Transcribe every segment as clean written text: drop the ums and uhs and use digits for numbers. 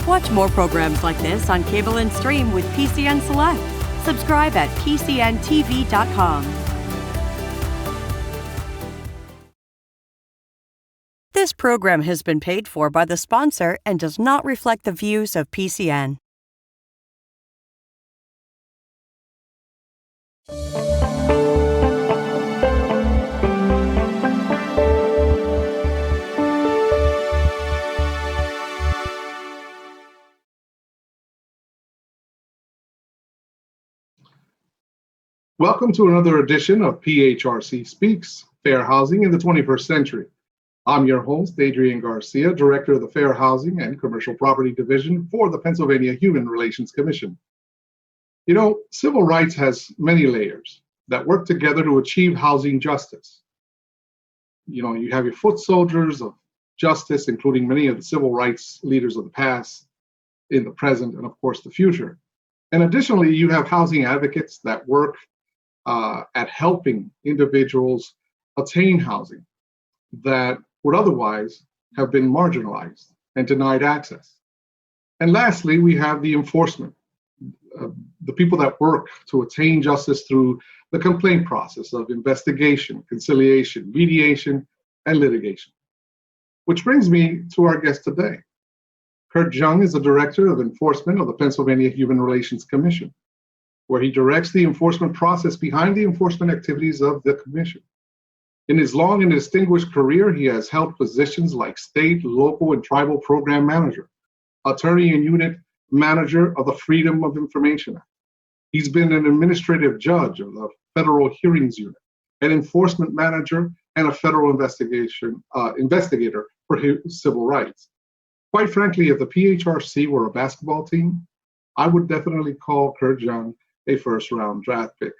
Watch more programs like this on cable and stream with PCN Select. Subscribe at PCNTV.com. This program has been paid for by the sponsor and does not reflect the views of PCN. Welcome to another edition of PHRC Speaks, Fair Housing in the 21st Century. I'm your host, Adrian Garcia, Director of the Fair Housing and Commercial Property Division for the Pennsylvania Human Relations Commission. You know, civil rights has many layers that work together to achieve housing justice. You know, you have your foot soldiers of justice, including many of the civil rights leaders of the past, in the present, and of course the future. And additionally, you have housing advocates that work at helping individuals attain housing that would otherwise have been marginalized and denied access. And lastly, we have the enforcement, the people that work to attain justice through the complaint process of investigation, conciliation, mediation, and litigation. Which brings me to our guest today. Kurt Jung is the Director of Enforcement of the Pennsylvania Human Relations Commission, where he directs the enforcement process behind the enforcement activities of the Commission. In his long and distinguished career, he has held positions like state, local, and tribal program manager, attorney and unit manager of the Freedom of Information Act. He's been an administrative judge of the Federal Hearings Unit, an enforcement manager, and a federal investigator for civil rights. Quite frankly, if the PHRC were a basketball team, I would definitely call Kurt Jung a first-round draft pick,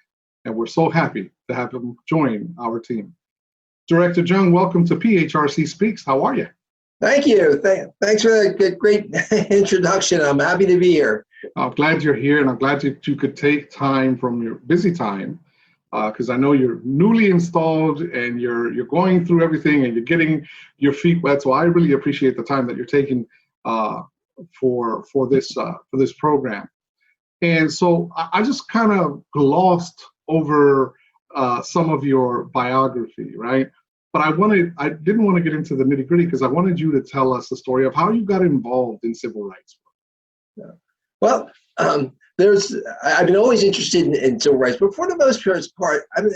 and we're so happy to have him join our team. Director Jung, welcome to PHRC Speaks. How are you? Thank you. Thanks for that great introduction. I'm happy to be here. I'm glad you're here, and I'm glad that you could take time from your busy time, because I know you're newly installed and you're going through everything and you're getting your feet wet. So I really appreciate the time that you're taking for this program. And so I just kind of glossed over some of your biography, right? But I didn't want to get into the nitty gritty because I wanted you to tell us the story of how you got involved in civil rights. Yeah. Well, I've been always interested in civil rights, but for the most part, I'm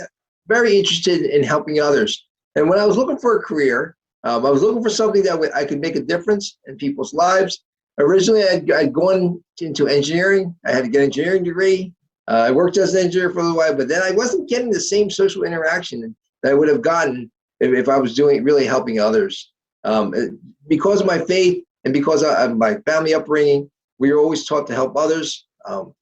very interested in helping others. And when I was looking for a career, I was looking for something that I could make a difference in people's lives. Originally, I'd gone into engineering. I had to get an engineering degree. I worked as an engineer for a little while, but then I wasn't getting the same social interaction that I would have gotten if I was really helping others. Because of my faith and because of my family upbringing, we were always taught to help others.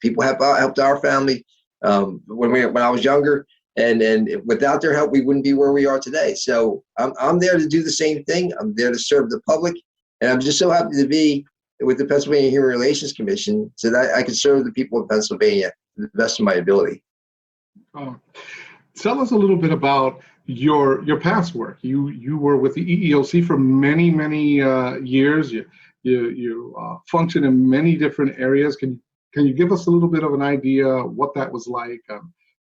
People helped our family when I was younger, and without their help, we wouldn't be where we are today. So I'm there to do the same thing. I'm there to serve the public, and I'm just so happy to be with the Pennsylvania Human Relations Commission so that I can serve the people of Pennsylvania to the best of my ability. Tell us a little bit about your past work. You were with the EEOC for many years. You function in many different areas. Can you give us a little bit of an idea what that was like?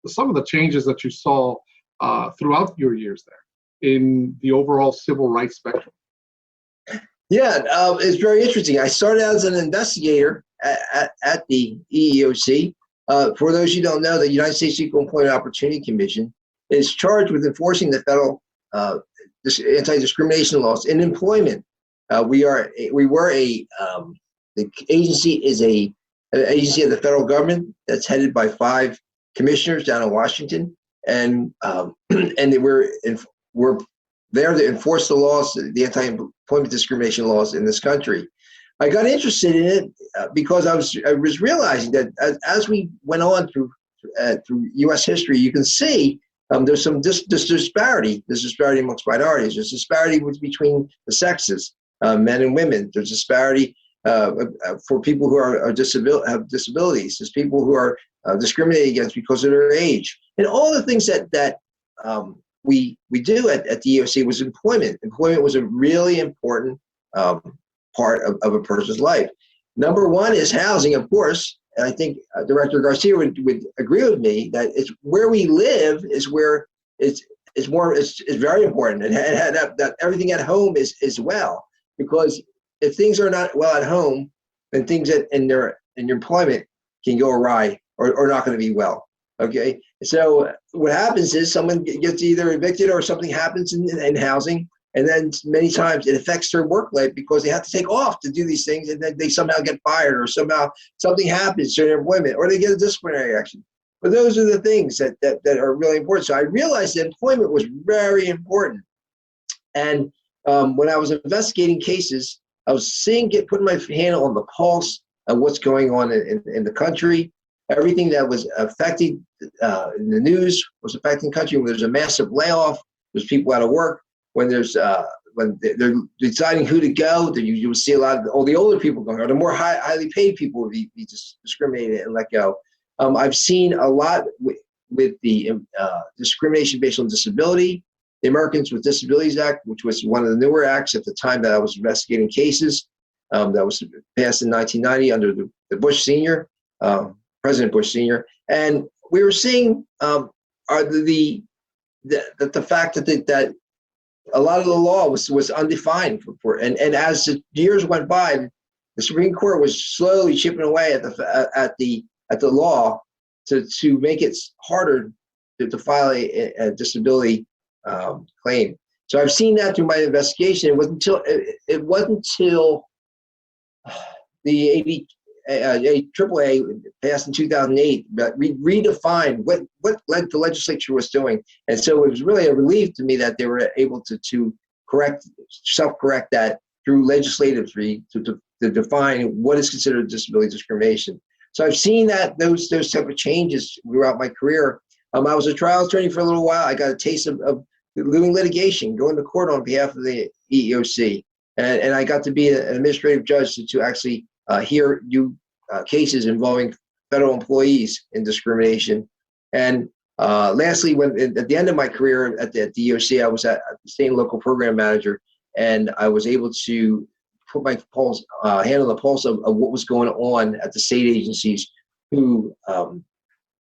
Some of the changes that you saw throughout your years there in the overall civil rights spectrum. Yeah, it's very interesting. I started out as an investigator at the EEOC. For those who don't know, the United States Equal Employment Opportunity Commission is charged with enforcing the federal anti-discrimination laws in employment. The agency is an agency of the federal government that's headed by 5 commissioners down in Washington, and we're there to enforce the laws, the anti-employment discrimination laws in this country. I got interested in it because I was realizing that as we went on through U.S. history, you can see there's some disparity. There's disparity amongst minorities. There's disparity between the sexes, men and women. There's disparity for people who have disabilities. There's people who are discriminated against because of their age, and all the things that we do at the EEOC was employment. Employment was a really important part of a person's life. Number one is housing, of course. And I think Director Garcia would agree with me that it's where we live is where it's very important, and that everything at home is well, because if things are not well at home, then things in your employment can go awry or not going to be well. Okay, so what happens is someone gets either evicted or something happens in housing, and then many times it affects their work life because they have to take off to do these things, and then they somehow get fired, or somehow something happens during their employment, or they get a disciplinary action. But those are the things that are really important. So I realized that employment was very important. And when I was investigating cases, I was putting my hand on the pulse of what's going on in the country. Everything that was affecting in the news was affecting the country. When there's a massive layoff, there's people out of work. When there's when they're deciding who to go, then you will see a lot of all the older people going, or the more highly paid people would be discriminated and let go. I've seen a lot with the discrimination based on disability, the Americans with Disabilities Act, which was one of the newer acts at the time that I was investigating cases, that was passed in 1990 under the Bush Senior, President Bush Senior. And we were seeing the fact that a lot of the law was undefined and as the years went by, the Supreme Court was slowly chipping away at the law to make it harder to file a disability claim. So I've seen that through my investigation. It wasn't until the AAA passed in 2008 that we redefined what the legislature was doing. And so it was really a relief to me that they were able to self-correct that through legislatively to define what is considered disability discrimination. So I've seen those type of changes throughout my career. I was a trial attorney for a little while. I got a taste of doing litigation, going to court on behalf of the EEOC. And I got to be an administrative judge to actually hear cases involving federal employees in discrimination. And lastly, at the end of my career at the EEOC, I was at the state and local program manager, and I was able to put my hand on the pulse of what was going on at the state agencies who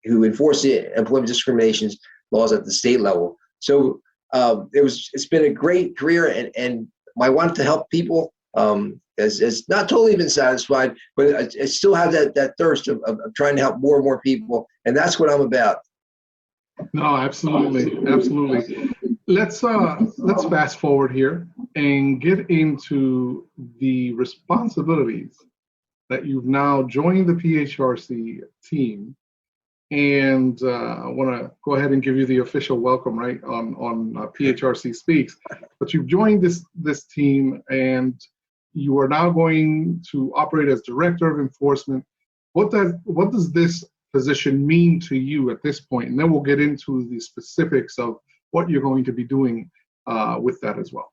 enforce the employment discrimination laws at the state level. So it's been a great career, and I want to help people. It's not totally been satisfied, but I still have that thirst of trying to help more and more people, and that's what I'm about. No, absolutely. Let's fast forward here and get into the responsibilities that you've now joined the PHRC team. And I want to go ahead and give you the official welcome, right, on PHRC Speaks. But you've joined this team, and you are now going to operate as Director of Enforcement. What does this position mean to you at this point? And then we'll get into the specifics of what you're going to be doing with that as well.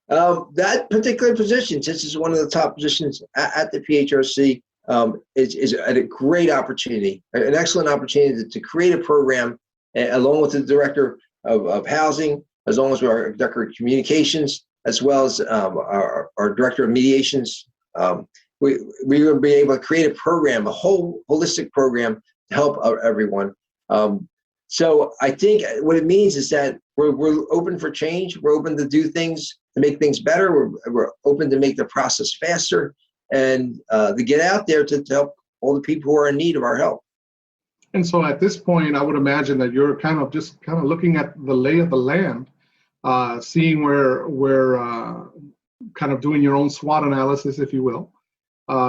That particular position, since it's one of the top positions at the PHRC, is a great opportunity, an excellent opportunity to create a program along with the Director of Housing, as long as our Director of Communications, as well as our Director of Mediations. We will be able to create a program, a whole holistic program to help everyone. So I think what it means is that we're open for change. We're open to do things, to make things better. We're open to make the process faster, and to get out there to help all the people who are in need of our help. And so at this point, I would imagine that you're kind of looking at the lay of the land, seeing where kind of doing your own SWOT analysis, if you will.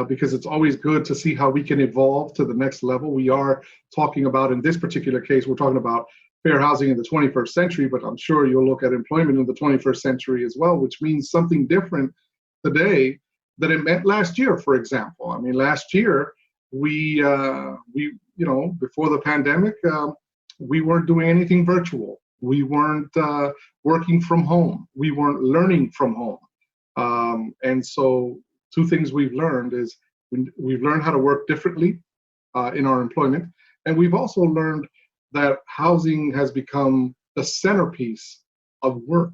Because it's always good to see how we can evolve to the next level. We are talking about, in this particular case, we're talking about fair housing in the 21st century, but I'm sure you'll look at employment in the 21st century as well, which means something different today than it meant last year, for example. I mean, last year, we before the pandemic, we weren't doing anything virtual. We weren't working from home. We weren't learning from home. And so two things we've learned is we've learned how to work differently in our employment, and we've also learned that housing has become the centerpiece of work.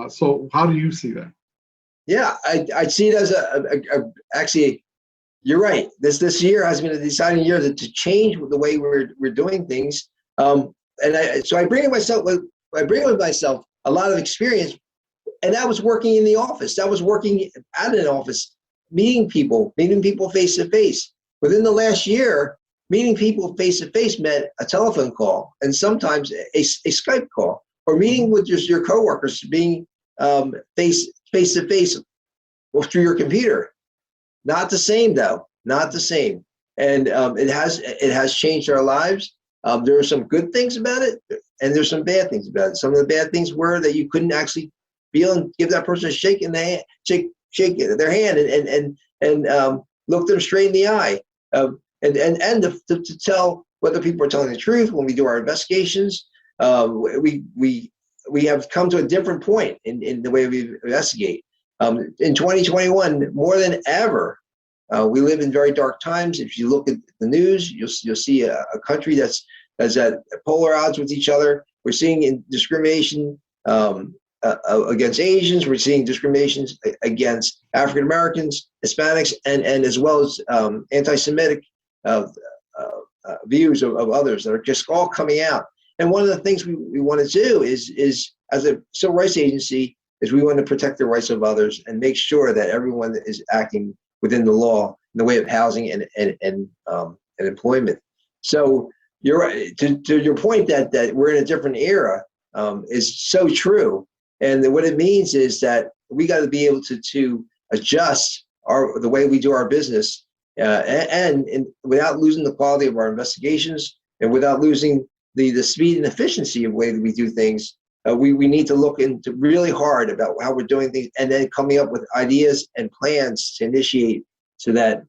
So how do you see that? Yeah, I see it as actually, you're right. This year has been a deciding year to change the way we're doing things. So I bring with myself a lot of experience, and that was working in the office. That was working at an office, meeting people face to face. Within the last year, meeting people face to face meant a telephone call and sometimes a Skype call, or meeting with just your coworkers, being face to face through your computer. Not the same though, not the same. And it has changed our lives. There are some good things about it, and there's some bad things about it. Some of the bad things were that you couldn't actually feel and give that person a shake in the hand, shake their hand, and look them straight in the eye, and to tell whether people are telling the truth when we do our investigations. We have come to a different point in the way we investigate. In 2021, more than ever, we live in very dark times. If you look at the news, you'll see a country that's at polar odds with each other. We're seeing discrimination against Asians. We're seeing discriminations against African Americans, Hispanics, and as well as anti-Semitic views of others that are just all coming out. And one of the things we want to do is as a civil rights agency, is we want to protect the rights of others and make sure that everyone is acting within the law in the way of housing and employment. So you're right. To your point that we're in a different era is so true. And what it means is that we got to be able to adjust the way we do our business and without losing the quality of our investigations and without losing the speed and efficiency of the way that we do things. We need to look into really hard about how we're doing things, and then coming up with ideas and plans to initiate so that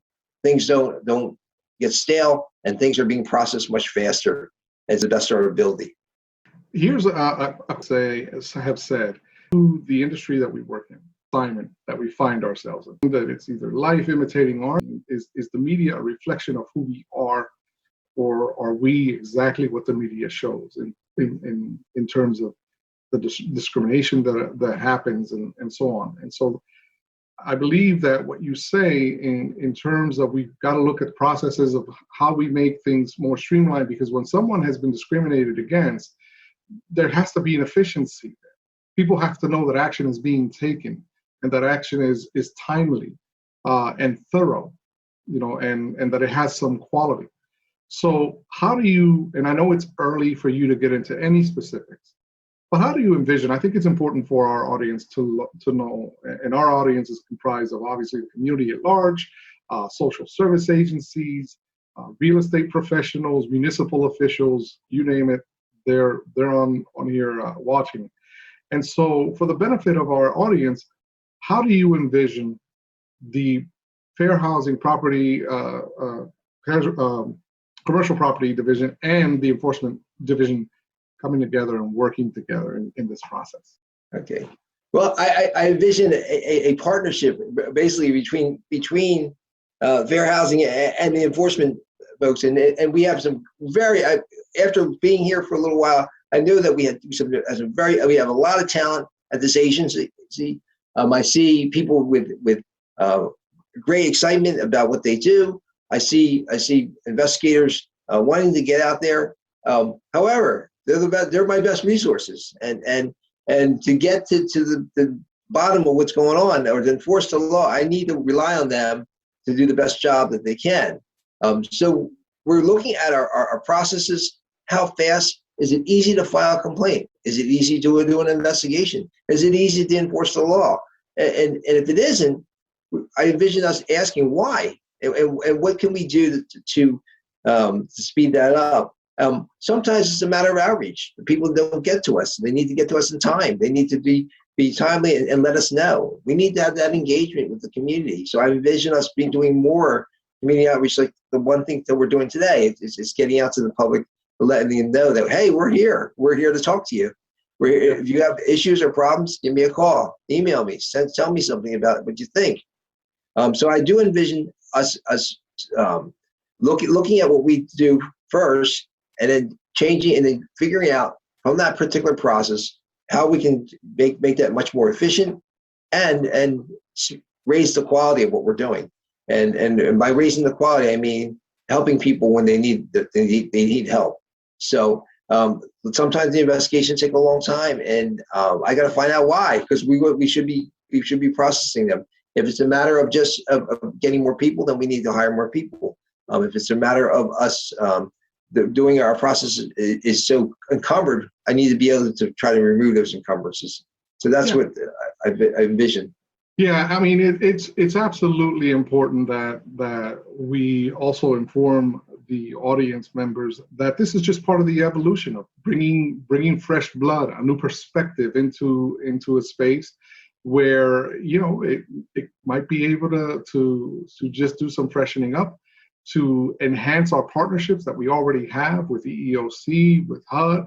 things don't get stale and things are being processed much faster as the best of our ability. Here's I have said to the industry that we work in, assignment that we find ourselves in, that it's either life imitating art. Is the media a reflection of who we are, or are we exactly what the media shows in terms of the discrimination that happens and so on? And so I believe that what you say in terms of we've got to look at processes of how we make things more streamlined, because when someone has been discriminated against, there has to be an efficiency there. People have to know that action is being taken and that action is timely and thorough, and that it has some quality. So how do you, and I know it's early for you to get into any specifics, but how do you envision? I think it's important for our audience to know, and our audience is comprised of obviously the community at large, social service agencies, real estate professionals, municipal officials, you name it, they're on here watching. And so for the benefit of our audience, how do you envision the Fair Housing Property, Commercial Property Division and the Enforcement Division coming together and working together in this process? Okay. Well, I envision a partnership basically between Fair Housing and the enforcement folks, and we have some after being here for a little while, I knew that we had we have a lot of talent at this agency. I see people with great excitement about what they do. I see investigators wanting to get out there. However, they're my best resources, and to get to the bottom of what's going on or to enforce the law, I need to rely on them to do the best job that they can. So we're looking at our processes. How fast? Is it easy to file a complaint? Is it easy to do an investigation? Is it easy to enforce the law? And if it isn't, I envision us asking why and what can we do to speed that up. Sometimes it's a matter of outreach. People don't get to us. They need to get to us in time. They need to be timely and let us know. We need to have that engagement with the community. So I envision us doing more community outreach, like the one thing that we're doing today is getting out to the public, letting them know that, hey, we're here. We're here to talk to you. If you have issues or problems, give me a call, email me, tell me something about what you think. So I do envision us looking at what we do first, and then changing and then figuring out from that particular process how we can make that much more efficient and raise the quality of what we're doing. And by raising the quality, I mean helping people when they need help. So sometimes the investigations take a long time, and I got to find out why, because we should be processing them. If it's a matter of just of getting more people, then we need to hire more people. If it's a matter of us doing our process is so encumbered, I need to be able to try to remove those encumbrances. So that's what I envision. Yeah, I mean, it's absolutely important that we also inform the audience members that this is just part of the evolution of bringing fresh blood, a new perspective into a space where, you know, it might be able to just do some freshening up, to enhance our partnerships that we already have with the EEOC, with HUD,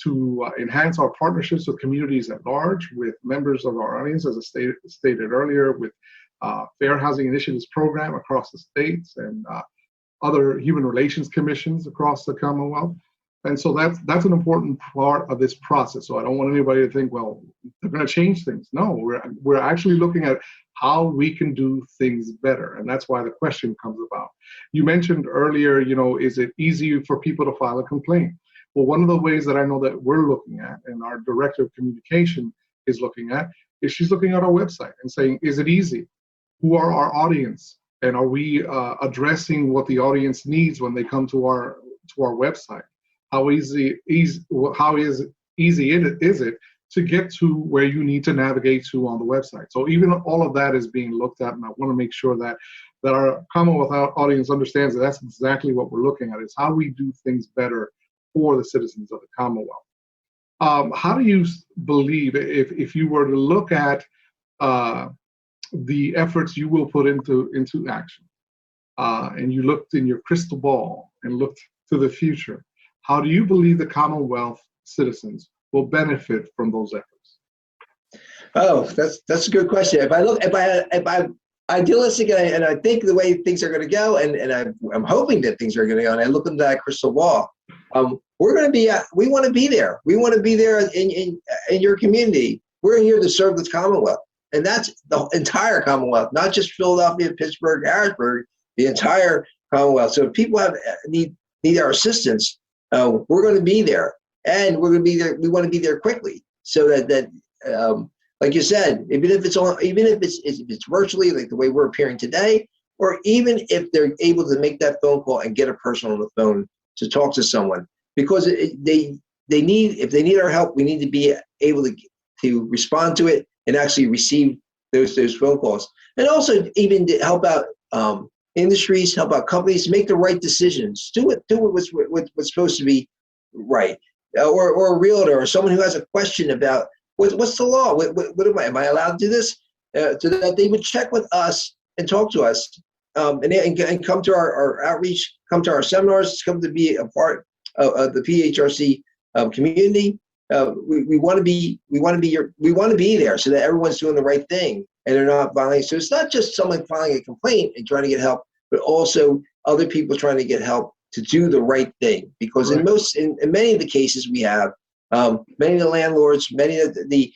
to enhance our partnerships with communities at large, with members of our audience, as I stated earlier, with Fair Housing Initiatives program across the states, and other human relations commissions across the Commonwealth. And so that's an important part of this process. So I don't want anybody to think, well, they're going to change things. No, we're actually looking at how we can do things better. And that's why the question comes about. You mentioned earlier, you know, is it easy for people to file a complaint? Well, one of the ways that I know that we're looking at, and our director of communication is looking at, is she's looking at our website and saying, is it easy? Who are our audience? And are we addressing what the audience needs when they come to our website? How easy is it to get to where you need to navigate to on the website? So even all of that is being looked at, and I want to make sure that our Commonwealth audience understands that that's exactly what we're looking at, is how we do things better for the citizens of the Commonwealth. How do you believe, if you were to look at the efforts you will put into action, and you looked in your crystal ball and looked to the future, how do you believe the Commonwealth citizens will benefit from those efforts? Oh, that's a good question. If I'm idealistic and I think the way things are going to go, and I'm hoping that things are going to go, and I look into that crystal ball, we're going to be. We want to be there. We want to be there in your community. We're here to serve the Commonwealth, and that's the entire Commonwealth, not just Philadelphia, Pittsburgh, Harrisburg, the entire Commonwealth. So if people need our assistance, we're going to be there, and we're going to be there. We want to be there quickly, so that like you said, even if it's virtually, like the way we're appearing today, or even if they're able to make that phone call and get a person on the phone to talk to someone, because if they need our help, we need to be able to respond to it and actually receive those phone calls, and also even to help out industries, help out companies, make the right decisions, do what's supposed to be right, or a realtor or someone who has a question about what's the law, what am I allowed to do this, so that they would check with us and talk to us, and come to our outreach, come to our seminars, come to be a part of the PHRC community. We want to be there so that everyone's doing the right thing and they're not filing. So it's not just someone filing a complaint and trying to get help, but also other people trying to get help to do the right thing. Because in many of the cases we have, many of the landlords, many of the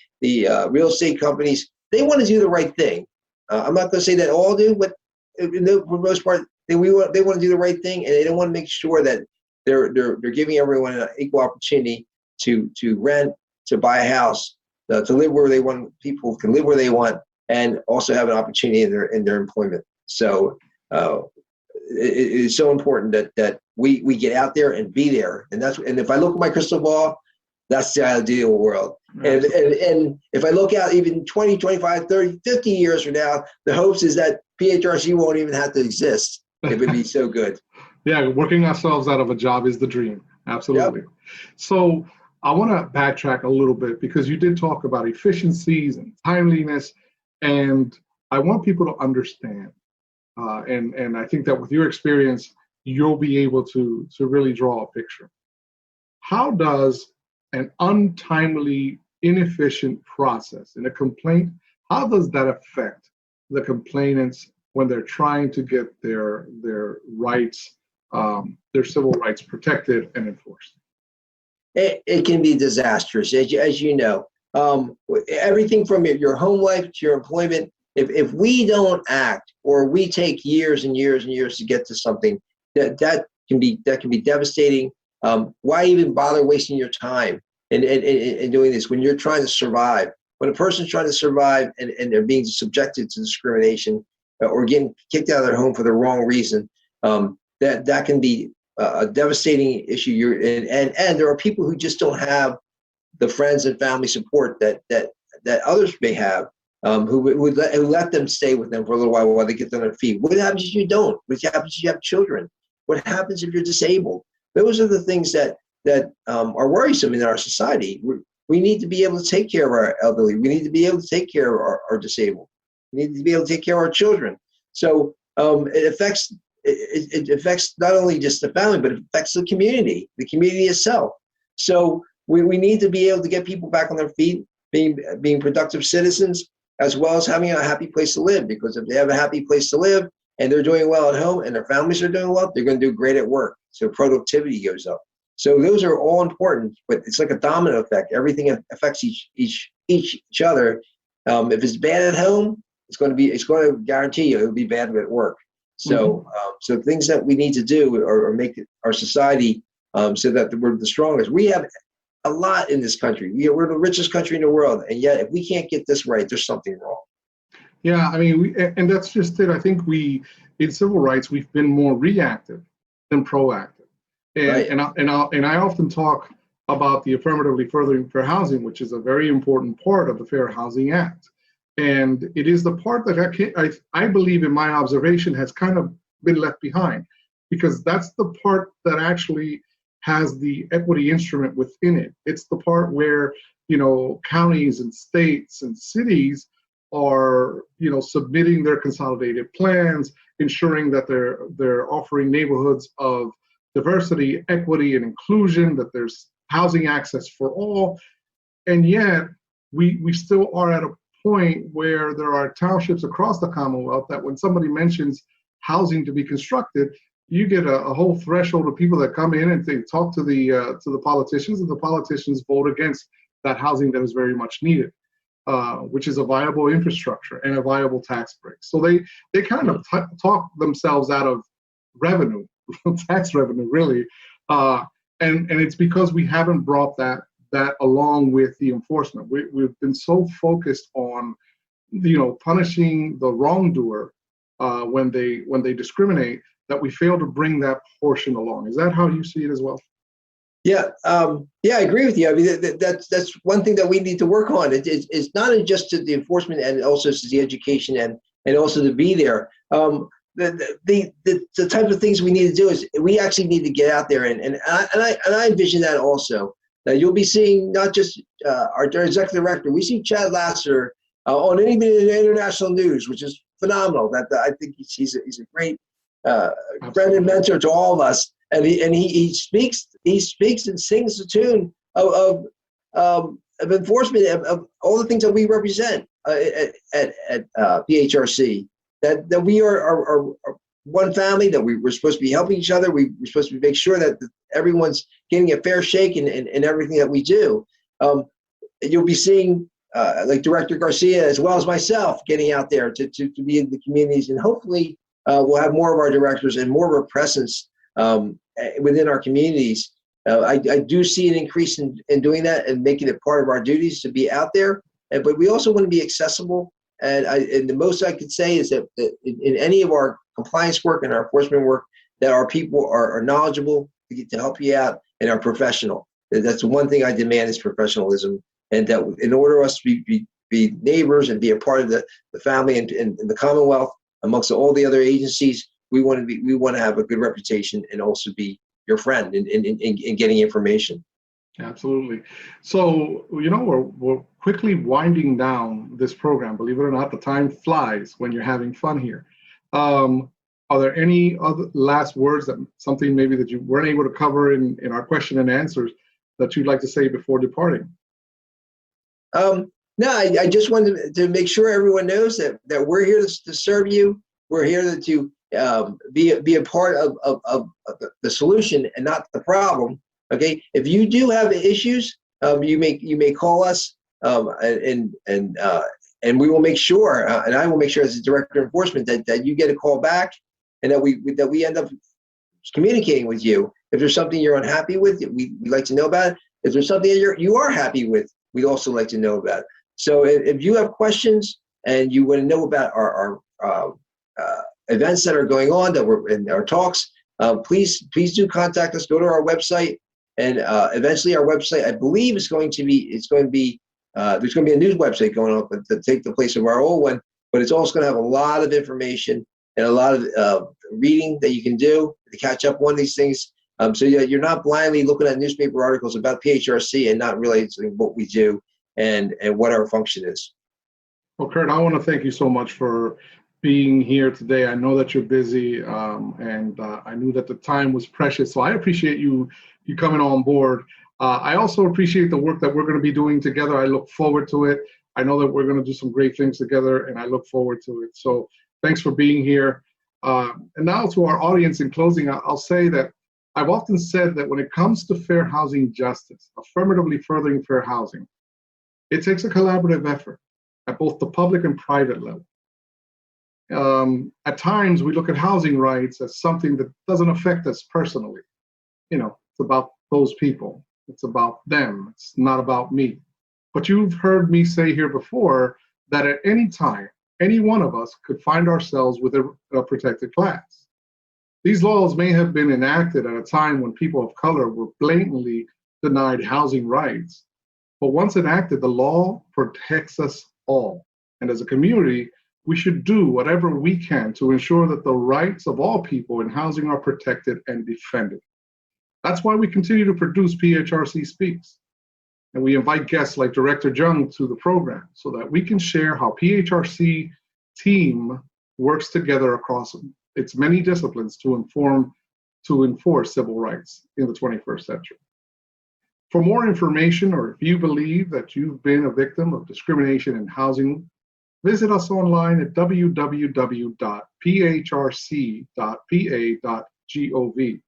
real estate companies, they want to do the right thing. I'm not going to say that all do, but for the most part, they want to do the right thing, and they don't want to make sure that they're giving everyone an equal opportunity to rent, to buy a house, to live where they want. People can live where they want, and also have an opportunity in their employment. So it is so important that we get out there and be there. And if I look at my crystal ball, that's the ideal world. And if I look out even 20, 25, 30, 50 years from now, the hopes is that PHRC won't even have to exist. It would be so good. Yeah, working ourselves out of a job is the dream. Absolutely. Yep. So I want to backtrack a little bit, because you did talk about efficiencies and timeliness, and I want people to understand. And I think that with your experience, you'll be able to really draw a picture. How does an untimely, inefficient process in a complaint, how does that affect the complainants when they're trying to get their rights, their civil rights protected and enforced? It can be disastrous, as you know. Everything from your home life to your employment, if we don't act, or we take years and years and years to get to something, that can be devastating. Why even bother wasting your time in doing this when you're trying to survive? When a person's trying to survive and they're being subjected to discrimination or getting kicked out of their home for the wrong reason, that can be a devastating issue. And there are people who just don't have the friends and family support that others may have, who let them stay with them for a little while they get on their feet. What happens if you don't? What happens if you have children? What happens if you're disabled? Those are the things that are worrisome in our society. We need to be able to take care of our elderly. We need to be able to take care of our disabled. We need to be able to take care of our children. So it affects not only just the family, but it affects the community itself. So we need to be able to get people back on their feet, being productive citizens, as well as having a happy place to live. Because if they have a happy place to live and they're doing well at home and their families are doing well, they're going to do great at work. So productivity goes up. So those are all important, but it's like a domino effect. Everything affects each other. If it's bad at home, it's going to guarantee you it'll be bad at work. So so things that we need to do are make our society so that we're the strongest. We have a lot in this country. We're the richest country in the world, and yet if we can't get this right, there's something wrong. Yeah, I mean, and that's just it. I think in civil rights, we've been more reactive than proactive. And, right. and I often talk about the affirmatively furthering fair housing, which is a very important part of the Fair Housing Act. And it is the part that I believe, in my observation, has kind of been left behind, because that's the part that actually has the equity instrument within it. It's the part where, counties and states and cities are, submitting their consolidated plans, ensuring that they're offering neighborhoods of diversity, equity, and inclusion, that there's housing access for all. And yet we still are at a point where there are townships across the Commonwealth that when somebody mentions housing to be constructed, you get a whole threshold of people that come in and they talk to the politicians, and the politicians vote against that housing that is very much needed, which is a viable infrastructure and a viable tax break. So they kind of talk themselves out of revenue, tax revenue, really, and it's because we haven't brought that along with the enforcement. We've been so focused on, punishing the wrongdoer when they discriminate, that we fail to bring that portion along. Is that how you see it as well? Yeah, I agree with you. I mean, that's one thing that we need to work on. It's not just to the enforcement, and also to the education and also to be there. The type of things we need to do is we actually need to get out there, and I envision that also. You'll be seeing not just our executive director. We see Chad Lasser on any international news, which is phenomenal. I think he's a great friend and mentor to all of us. And he speaks and sings the tune of enforcement of all the things that we represent at PHRC. That we are one family, that we're supposed to be helping each other. We're supposed to make sure that everyone's getting a fair shake in everything that we do. You'll be seeing like Director Garcia, as well as myself, getting out there to be in the communities, and hopefully we'll have more of our directors and more of a presence within our communities. I do see an increase in doing that and making it part of our duties to be out there. But we also want to be accessible. And the most I could say is that in any of our compliance work and our enforcement work, that our people are knowledgeable to help you out and are professional. That's the one thing I demand, is professionalism. And that in order for us to be neighbors and be a part of the family and the Commonwealth amongst all the other agencies, we want to have a good reputation and also be your friend in getting information. Absolutely. So, we're quickly winding down this program. Believe it or not, the time flies when you're having fun here. Are there any other last words, something maybe that you weren't able to cover in our question and answers, that you'd like to say before departing? No, I just wanted to make sure everyone knows that we're here to serve you. We're here to be a part of the solution and not the problem. Okay, if you do have issues, you may call us, and And we will make sure, and I will make sure as the director of enforcement that you get a call back, and that we end up communicating with you. If there's something you're unhappy with, we'd like to know about it. If there's something that you are happy with, we'd also like to know about it. So if you have questions and you want to know about our events that are going on, that we're in our talks, please do contact us. Go to our website, and eventually our website, I believe, there's going to be a new website going on to take the place of our old one, but it's also going to have a lot of information and a lot of reading that you can do to catch up on these things. So you're not blindly looking at newspaper articles about PHRC and not realizing what we do and what our function is. Well, Kurt, I want to thank you so much for being here today. I know that you're busy, and I knew that the time was precious, so I appreciate you coming on board. I also appreciate the work that we're going to be doing together. I look forward to it. I know that we're going to do some great things together, and I look forward to it. So thanks for being here. And now to our audience, in closing, I'll say that I've often said that when it comes to fair housing justice, affirmatively furthering fair housing, it takes a collaborative effort at both the public and private level. At times, we look at housing rights as something that doesn't affect us personally. It's about those people. It's about them. It's not about me. But you've heard me say here before that at any time, any one of us could find ourselves with a protected class. These laws may have been enacted at a time when people of color were blatantly denied housing rights. But once enacted, the law protects us all. And as a community, we should do whatever we can to ensure that the rights of all people in housing are protected and defended. That's why we continue to produce PHRC Speaks. And we invite guests like Director Jung to the program so that we can share how PHRC team works together across its many disciplines to enforce civil rights in the 21st century. For more information, or if you believe that you've been a victim of discrimination in housing, visit us online at www.phrc.pa.gov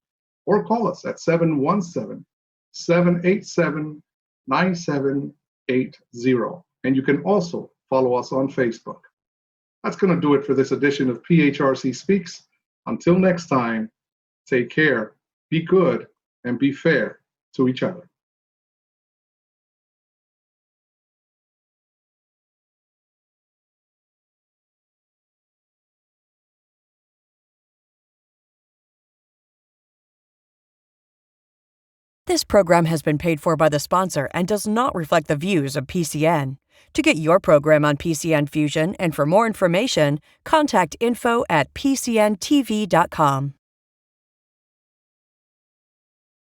or call us at 717-787-9780. And you can also follow us on Facebook. That's going to do it for this edition of PHRC Speaks. Until next time, take care, be good, and be fair to each other. This program has been paid for by the sponsor and does not reflect the views of PCN. To get your program on PCN Fusion and for more information, contact info@pcntv.com.